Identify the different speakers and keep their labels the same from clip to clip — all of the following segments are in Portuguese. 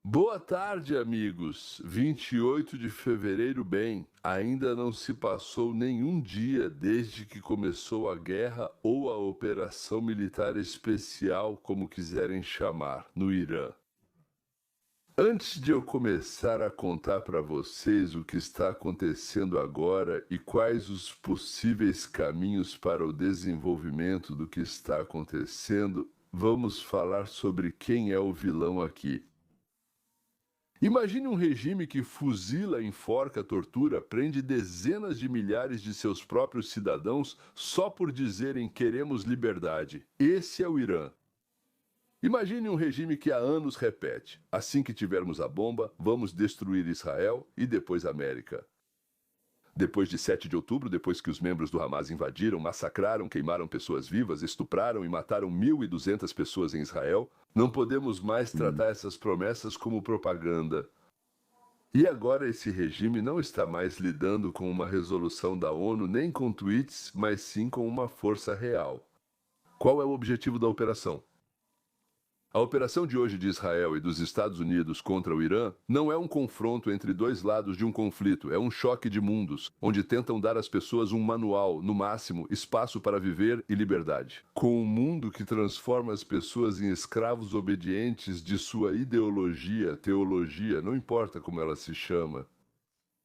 Speaker 1: Boa tarde, amigos. 28 de fevereiro, bem, ainda não se passou nenhum dia desde que começou a guerra ou a operação militar especial, como quiserem chamar, no Irã. Antes de eu começar a contar para vocês o que está acontecendo agora e quais os possíveis caminhos para o desenvolvimento do que está acontecendo, vamos falar sobre quem é o vilão aqui. Imagine um regime que fuzila, enforca, tortura, prende dezenas de milhares de seus próprios cidadãos só por dizerem queremos liberdade. Esse é o Irã. Imagine um regime que há anos repete: assim que tivermos a bomba, vamos destruir Israel e depois a América. Depois de 7 de outubro, depois que os membros do Hamas invadiram, massacraram, queimaram pessoas vivas, estupraram e mataram 1.200 pessoas em Israel, não podemos mais tratar essas promessas como propaganda. E agora esse regime não está mais lidando com uma resolução da ONU nem com tweets, mas sim com uma força real. Qual é o objetivo da operação? A operação de hoje de Israel e dos Estados Unidos contra o Irã não é um confronto entre dois lados de um conflito, é um choque de mundos, onde tentam dar às pessoas um manual, no máximo, espaço para viver e liberdade. Com um mundo que transforma as pessoas em escravos obedientes de sua ideologia, teologia, não importa como ela se chama.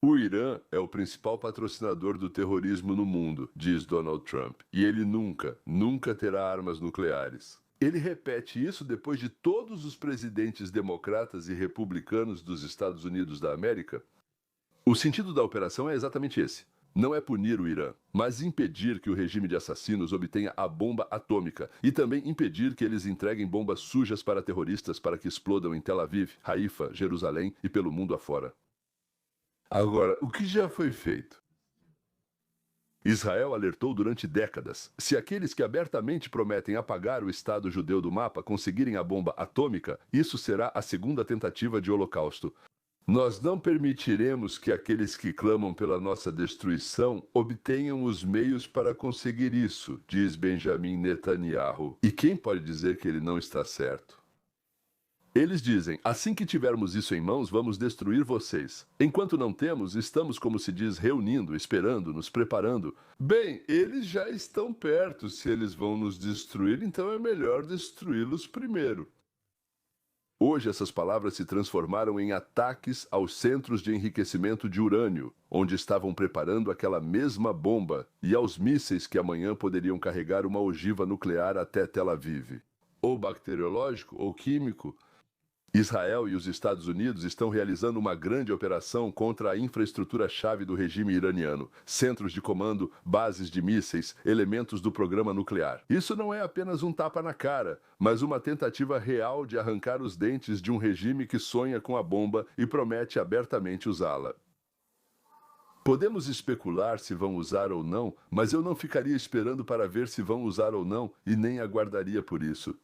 Speaker 1: O Irã é o principal patrocinador do terrorismo no mundo, diz Donald Trump, e ele nunca terá armas nucleares. Ele repete isso depois de todos os presidentes democratas e republicanos dos Estados Unidos da América. O sentido da operação é exatamente esse. Não é punir o Irã, mas impedir que o regime de assassinos obtenha a bomba atômica e também impedir que eles entreguem bombas sujas para terroristas para que explodam em Tel Aviv, Haifa, Jerusalém e pelo mundo afora. Agora, o que já foi feito? Israel alertou durante décadas: se aqueles que abertamente prometem apagar o Estado judeu do mapa conseguirem a bomba atômica, isso será a segunda tentativa de holocausto. Nós não permitiremos que aqueles que clamam pela nossa destruição obtenham os meios para conseguir isso, diz Benjamin Netanyahu. E quem pode dizer que ele não está certo? Eles dizem: assim que tivermos isso em mãos, vamos destruir vocês. Enquanto não temos, estamos, como se diz, reunindo, esperando, nos preparando. Bem, eles já estão perto. Se eles vão nos destruir, então é melhor destruí-los primeiro. Hoje essas palavras se transformaram em ataques aos centros de enriquecimento de urânio, onde estavam preparando aquela mesma bomba, e aos mísseis que amanhã poderiam carregar uma ogiva nuclear até Tel Aviv. Ou bacteriológico, ou químico. Israel e os Estados Unidos estão realizando uma grande operação contra a infraestrutura-chave do regime iraniano, centros de comando, bases de mísseis, elementos do programa nuclear. Isso não é apenas um tapa na cara, mas uma tentativa real de arrancar os dentes de um regime que sonha com a bomba e promete abertamente usá-la. Podemos especular se vão usar ou não, mas eu não ficaria esperando para ver se vão usar ou não e nem aguardaria por isso.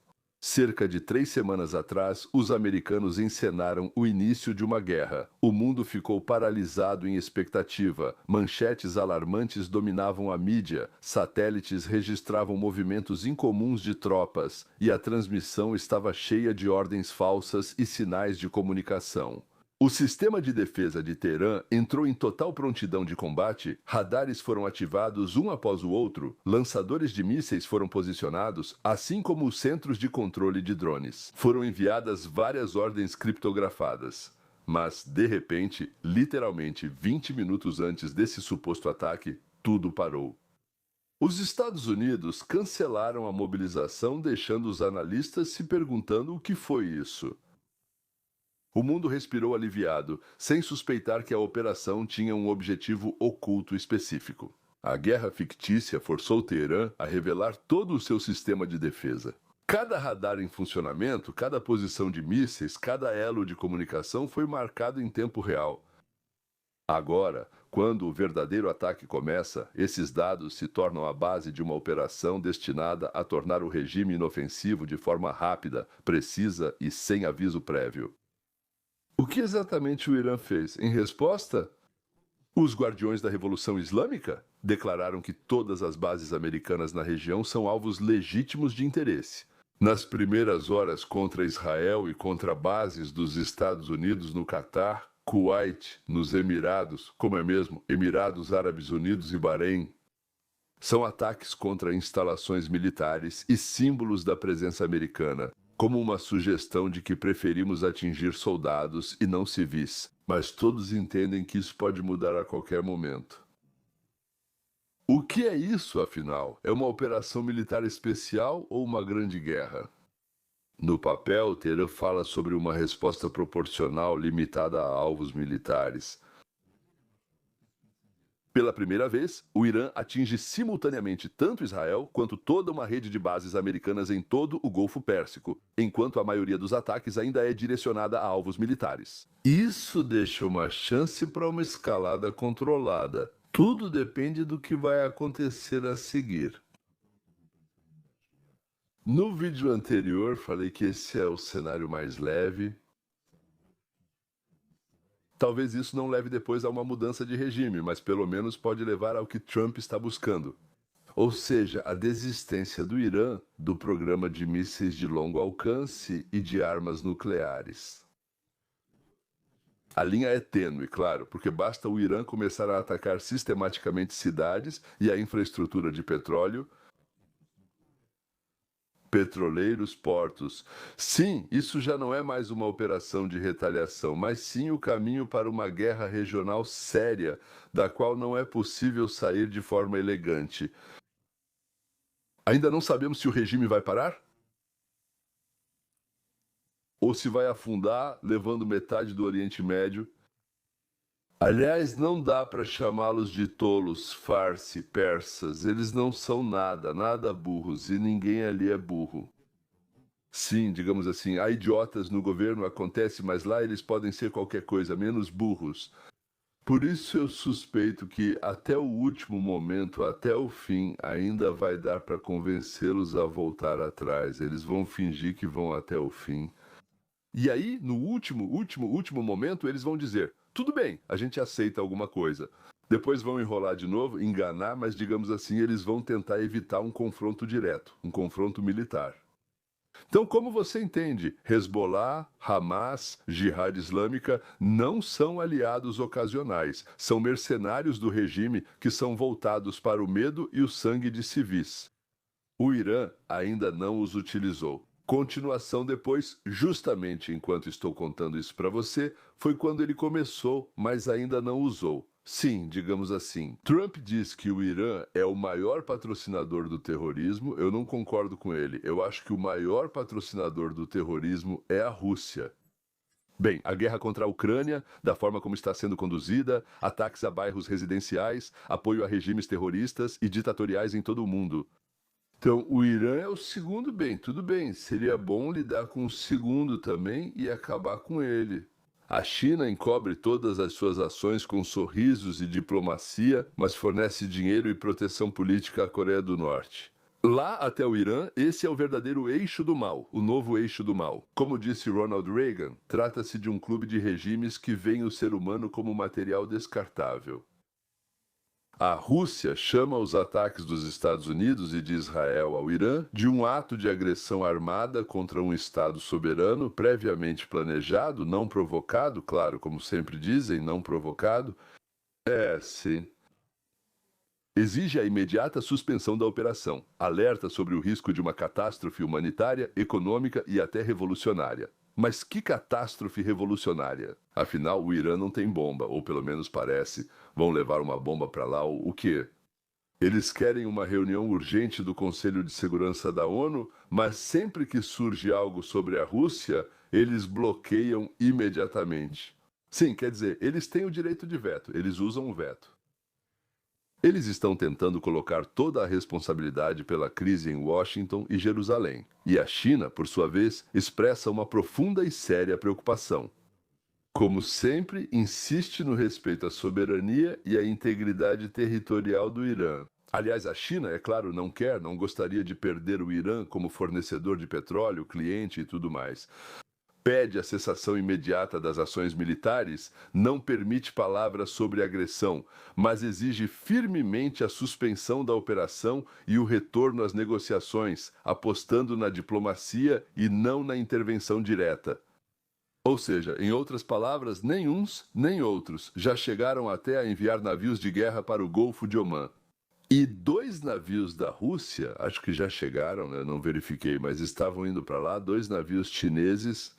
Speaker 1: Cerca de 3 semanas atrás, os americanos encenaram o início de uma guerra. O mundo ficou paralisado em expectativa. Manchetes alarmantes dominavam a mídia, satélites registravam movimentos incomuns de tropas, e a transmissão estava cheia de ordens falsas e sinais de comunicação. O sistema de defesa de Teherã entrou em total prontidão de combate, radares foram ativados um após o outro, lançadores de mísseis foram posicionados, assim como os centros de controle de drones. Foram enviadas várias ordens criptografadas. Mas, de repente, literalmente 20 minutos antes desse suposto ataque, tudo parou. Os Estados Unidos cancelaram a mobilização, deixando os analistas se perguntando o que foi isso. O mundo respirou aliviado, sem suspeitar que a operação tinha um objetivo oculto específico. A guerra fictícia forçou Teherã a revelar todo o seu sistema de defesa. Cada radar em funcionamento, cada posição de mísseis, cada elo de comunicação foi marcado em tempo real. Agora, quando o verdadeiro ataque começa, esses dados se tornam a base de uma operação destinada a tornar o regime inofensivo de forma rápida, precisa e sem aviso prévio. O que exatamente o Irã fez? Em resposta, os Guardiões da Revolução Islâmica declararam que todas as bases americanas na região são alvos legítimos de interesse. Nas primeiras horas contra Israel e contra bases dos Estados Unidos no Catar, Kuwait, nos Emirados, como é mesmo, Emirados Árabes Unidos e Bahrein, são ataques contra instalações militares e símbolos da presença americana, como uma sugestão de que preferimos atingir soldados e não civis, mas todos entendem que isso pode mudar a qualquer momento. O que é isso, afinal? É uma operação militar especial ou uma grande guerra? No papel, Teherã fala sobre uma resposta proporcional limitada a alvos militares. Pela primeira vez, o Irã atinge simultaneamente tanto Israel quanto toda uma rede de bases americanas em todo o Golfo Pérsico, enquanto a maioria dos ataques ainda é direcionada a alvos militares. Isso deixa uma chance para uma escalada controlada. Tudo depende do que vai acontecer a seguir. No vídeo anterior, falei que esse é o cenário mais leve. Talvez isso não leve depois a uma mudança de regime, mas pelo menos pode levar ao que Trump está buscando. Ou seja, a desistência do Irã do programa de mísseis de longo alcance e de armas nucleares. A linha é tênue, claro, porque basta o Irã começar a atacar sistematicamente cidades e a infraestrutura de petróleo, petroleiros, portos. Sim, isso já não é mais uma operação de retaliação, mas sim o caminho para uma guerra regional séria, da qual não é possível sair de forma elegante. Ainda não sabemos se o regime vai parar? Ou se vai afundar, levando metade do Oriente Médio? Aliás, não dá para chamá-los de tolos, farsi, persas. Eles não são nada, nada burros, e ninguém ali é burro. Sim, digamos assim, há idiotas no governo, acontece, mas lá eles podem ser qualquer coisa, menos burros. Por isso eu suspeito que até o último momento, até o fim, ainda vai dar para convencê-los a voltar atrás. Eles vão fingir que vão até o fim. E aí, no último momento, eles vão dizer: tudo bem, a gente aceita alguma coisa. Depois vão enrolar de novo, enganar, mas digamos assim, eles vão tentar evitar um confronto direto, um confronto militar. Então, como você entende, Hezbollah, Hamas, Jihad Islâmica não são aliados ocasionais, são mercenários do regime que são voltados para o medo e o sangue de civis. O Irã ainda não os utilizou. Continuação depois, justamente enquanto estou contando isso para você, foi quando ele começou, mas ainda não usou. Sim, digamos assim. Trump diz que o Irã é o maior patrocinador do terrorismo. Eu não concordo com ele. Eu acho que o maior patrocinador do terrorismo é a Rússia. Bem, a guerra contra a Ucrânia, da forma como está sendo conduzida, ataques a bairros residenciais, apoio a regimes terroristas e ditatoriais em todo o mundo. Então, o Irã é o segundo bem, tudo bem, seria bom lidar com o segundo também e acabar com ele. A China encobre todas as suas ações com sorrisos e diplomacia, mas fornece dinheiro e proteção política à Coreia do Norte. Lá até o Irã, esse é o verdadeiro eixo do mal, o novo eixo do mal. Como disse Ronald Reagan, trata-se de um clube de regimes que veem o ser humano como material descartável. A Rússia chama os ataques dos Estados Unidos e de Israel ao Irã de um ato de agressão armada contra um Estado soberano, previamente planejado, não provocado, claro, como sempre dizem, não provocado. Sim. Exige a imediata suspensão da operação, alerta sobre o risco de uma catástrofe humanitária, econômica e até revolucionária. Mas que catástrofe revolucionária? Afinal, o Irã não tem bomba, ou pelo menos parece. Vão levar uma bomba para lá, o quê? Eles querem uma reunião urgente do Conselho de Segurança da ONU, mas sempre que surge algo sobre a Rússia, eles bloqueiam imediatamente. Sim, quer dizer, eles têm o direito de veto, eles usam o veto. Eles estão tentando colocar toda a responsabilidade pela crise em Washington e Jerusalém. E a China, por sua vez, expressa uma profunda e séria preocupação. Como sempre, insiste no respeito à soberania e à integridade territorial do Irã. Aliás, a China, é claro, não gostaria de perder o Irã como fornecedor de petróleo, cliente e tudo mais. pede a cessação imediata das ações militares, não permite palavras sobre agressão, mas exige firmemente a suspensão da operação e o retorno às negociações, apostando na diplomacia e não na intervenção direta. Ou seja, em outras palavras, nem uns nem outros já chegaram até a enviar navios de guerra para o Golfo de Omã. E 2 navios da Rússia, acho que já chegaram, né? Não verifiquei, mas estavam indo para lá, 2 navios chineses.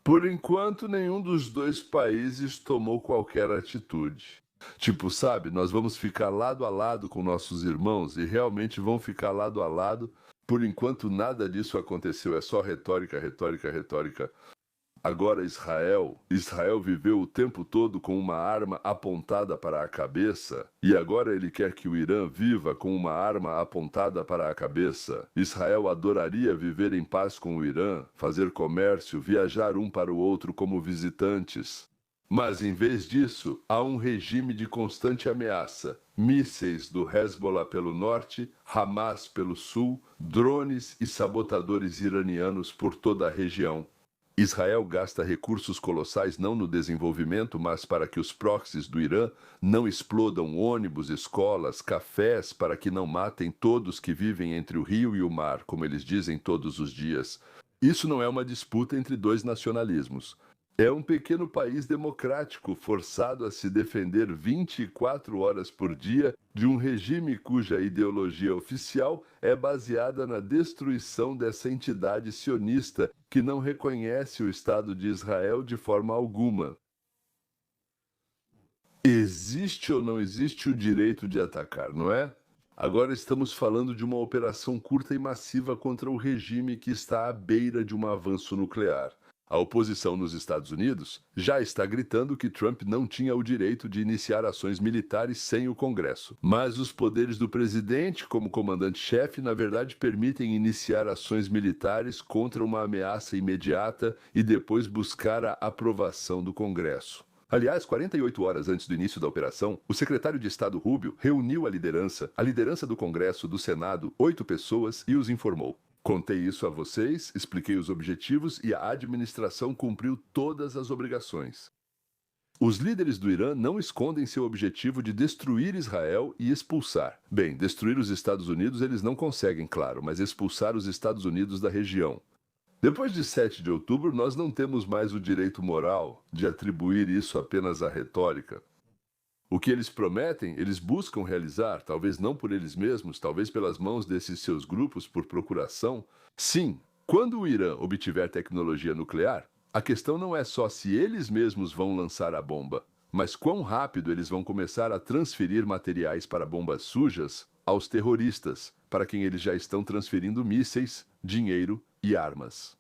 Speaker 1: Por enquanto, nenhum dos 2 países tomou qualquer atitude. Tipo, sabe, nós vamos ficar lado a lado com nossos irmãos e realmente vão ficar lado a lado. Por enquanto, nada disso aconteceu, é só retórica, retórica, retórica. Agora Israel viveu o tempo todo com uma arma apontada para a cabeça e agora ele quer que o Irã viva com uma arma apontada para a cabeça. Israel adoraria viver em paz com o Irã, fazer comércio, viajar um para o outro como visitantes. Mas em vez disso, há um regime de constante ameaça. Mísseis do Hezbollah pelo norte, Hamas pelo sul, drones e sabotadores iranianos por toda a região. Israel gasta recursos colossais não no desenvolvimento, mas para que os proxies do Irã não explodam ônibus, escolas, cafés, para que não matem todos que vivem entre o rio e o mar, como eles dizem todos os dias. Isso não é uma disputa entre 2 nacionalismos. É um pequeno país democrático forçado a se defender 24 horas por dia de um regime cuja ideologia oficial é baseada na destruição dessa entidade sionista que não reconhece o Estado de Israel de forma alguma. Existe ou não existe o direito de atacar, não é? Agora estamos falando de uma operação curta e massiva contra o regime que está à beira de um avanço nuclear. A oposição nos Estados Unidos já está gritando que Trump não tinha o direito de iniciar ações militares sem o Congresso. Mas os poderes do presidente, como comandante-chefe, na verdade permitem iniciar ações militares contra uma ameaça imediata e depois buscar a aprovação do Congresso. Aliás, 48 horas antes do início da operação, o secretário de Estado Rubio reuniu a liderança do Congresso, do Senado, 8 pessoas e os informou. Contei isso a vocês, expliquei os objetivos e a administração cumpriu todas as obrigações. Os líderes do Irã não escondem seu objetivo de destruir Israel e expulsar. Bem, destruir os Estados Unidos eles não conseguem, claro, mas expulsar os Estados Unidos da região. Depois de 7 de outubro, nós não temos mais o direito moral de atribuir isso apenas à retórica. O que eles prometem, eles buscam realizar, talvez não por eles mesmos, talvez pelas mãos desses seus grupos por procuração. Sim, quando o Irã obtiver tecnologia nuclear, a questão não é só se eles mesmos vão lançar a bomba, mas quão rápido eles vão começar a transferir materiais para bombas sujas aos terroristas, para quem eles já estão transferindo mísseis, dinheiro e armas.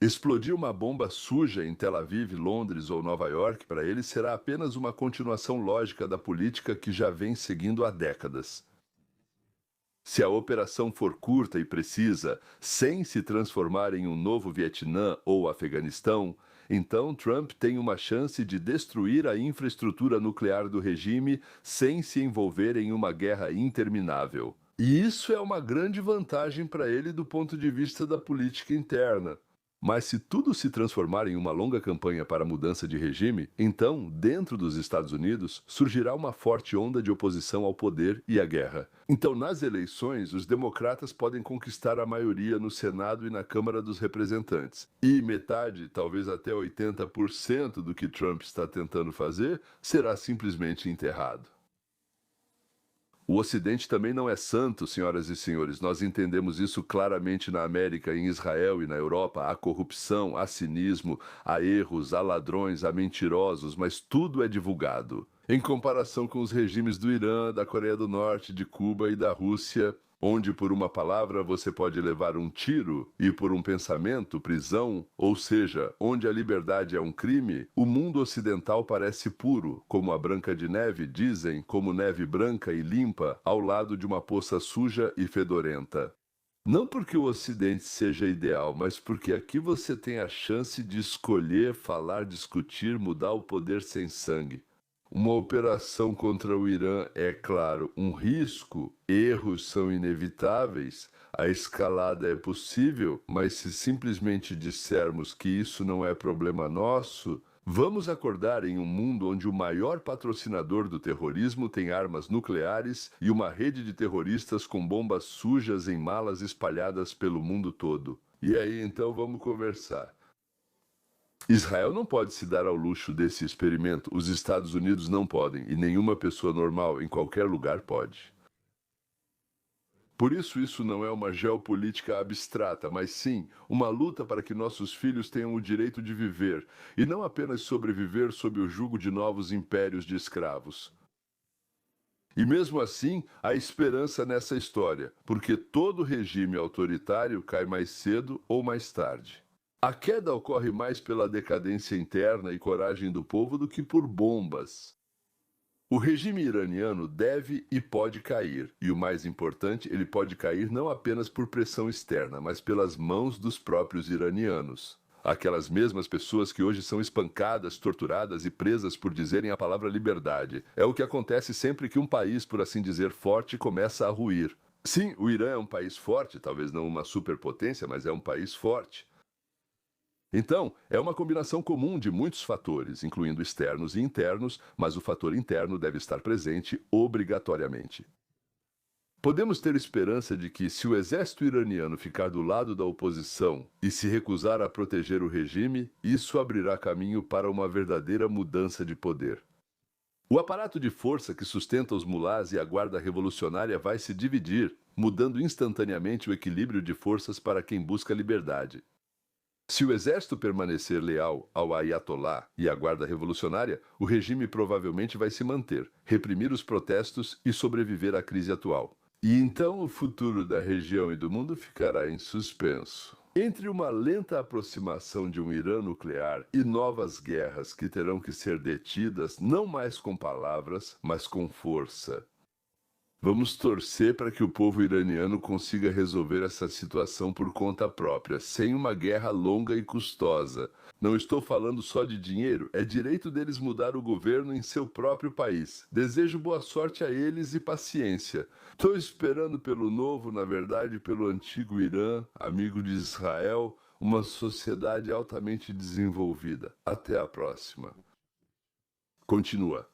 Speaker 1: Explodir uma bomba suja em Tel Aviv, Londres ou Nova York, para eles será apenas uma continuação lógica da política que já vem seguindo há décadas. Se a operação for curta e precisa, sem se transformar em um novo Vietnã ou Afeganistão, então Trump tem uma chance de destruir a infraestrutura nuclear do regime sem se envolver em uma guerra interminável. E isso é uma grande vantagem para ele do ponto de vista da política interna. Mas se tudo se transformar em uma longa campanha para a mudança de regime, então, dentro dos Estados Unidos, surgirá uma forte onda de oposição ao poder e à guerra. Então, nas eleições, os democratas podem conquistar a maioria no Senado e na Câmara dos Representantes. E metade, talvez até 80% do que Trump está tentando fazer, será simplesmente enterrado. O Ocidente também não é santo, senhoras e senhores. Nós entendemos isso claramente na América, em Israel e na Europa. Há corrupção, há cinismo, há erros, há ladrões, há mentirosos, mas tudo é divulgado. Em comparação com os regimes do Irã, da Coreia do Norte, de Cuba e da Rússia, onde por uma palavra você pode levar um tiro e por um pensamento, prisão, ou seja, onde a liberdade é um crime, o mundo ocidental parece puro, como a Branca de Neve, dizem, como neve branca e limpa, ao lado de uma poça suja e fedorenta. Não porque o Ocidente seja ideal, mas porque aqui você tem a chance de escolher, falar, discutir, mudar o poder sem sangue. Uma operação contra o Irã é, claro, um risco, erros são inevitáveis, A escalada é possível, mas se simplesmente dissermos que isso não é problema nosso, vamos acordar em um mundo onde o maior patrocinador do terrorismo tem armas nucleares e uma rede de terroristas com bombas sujas em malas espalhadas pelo mundo todo. E aí, então, vamos conversar. Israel não pode se dar ao luxo desse experimento, os Estados Unidos não podem, e nenhuma pessoa normal em qualquer lugar pode. Por isso não é uma geopolítica abstrata, mas sim uma luta para que nossos filhos tenham o direito de viver, e não apenas sobreviver sob o jugo de novos impérios de escravos. E mesmo assim, há esperança nessa história, porque todo regime autoritário cai mais cedo ou mais tarde. A queda ocorre mais pela decadência interna e coragem do povo do que por bombas. O regime iraniano deve e pode cair, e o mais importante, ele pode cair não apenas por pressão externa, mas pelas mãos dos próprios iranianos. Aquelas mesmas pessoas que hoje são espancadas, torturadas e presas por dizerem a palavra liberdade. É o que acontece sempre que um país, por assim dizer, forte começa a ruir. Sim, o Irã é um país forte, talvez não uma superpotência, mas é um país forte. Então, é uma combinação comum de muitos fatores, incluindo externos e internos, mas o fator interno deve estar presente obrigatoriamente. Podemos ter esperança de que, se o exército iraniano ficar do lado da oposição e se recusar a proteger o regime, isso abrirá caminho para uma verdadeira mudança de poder. O aparato de força que sustenta os mulás e a guarda revolucionária vai se dividir, mudando instantaneamente o equilíbrio de forças para quem busca liberdade. Se o exército permanecer leal ao Ayatollah e à guarda revolucionária, o regime provavelmente vai se manter, reprimir os protestos e sobreviver à crise atual. E então o futuro da região e do mundo ficará em suspenso. Entre uma lenta aproximação de um Irã nuclear e novas guerras que terão que ser detidas não mais com palavras, mas com força. Vamos torcer para que o povo iraniano consiga resolver essa situação por conta própria, sem uma guerra longa e custosa. Não estou falando só de dinheiro, é direito deles mudar o governo em seu próprio país. Desejo boa sorte a eles e paciência. Estou esperando pelo novo, na verdade, pelo antigo Irã, amigo de Israel, uma sociedade altamente desenvolvida. Até a próxima. Continua.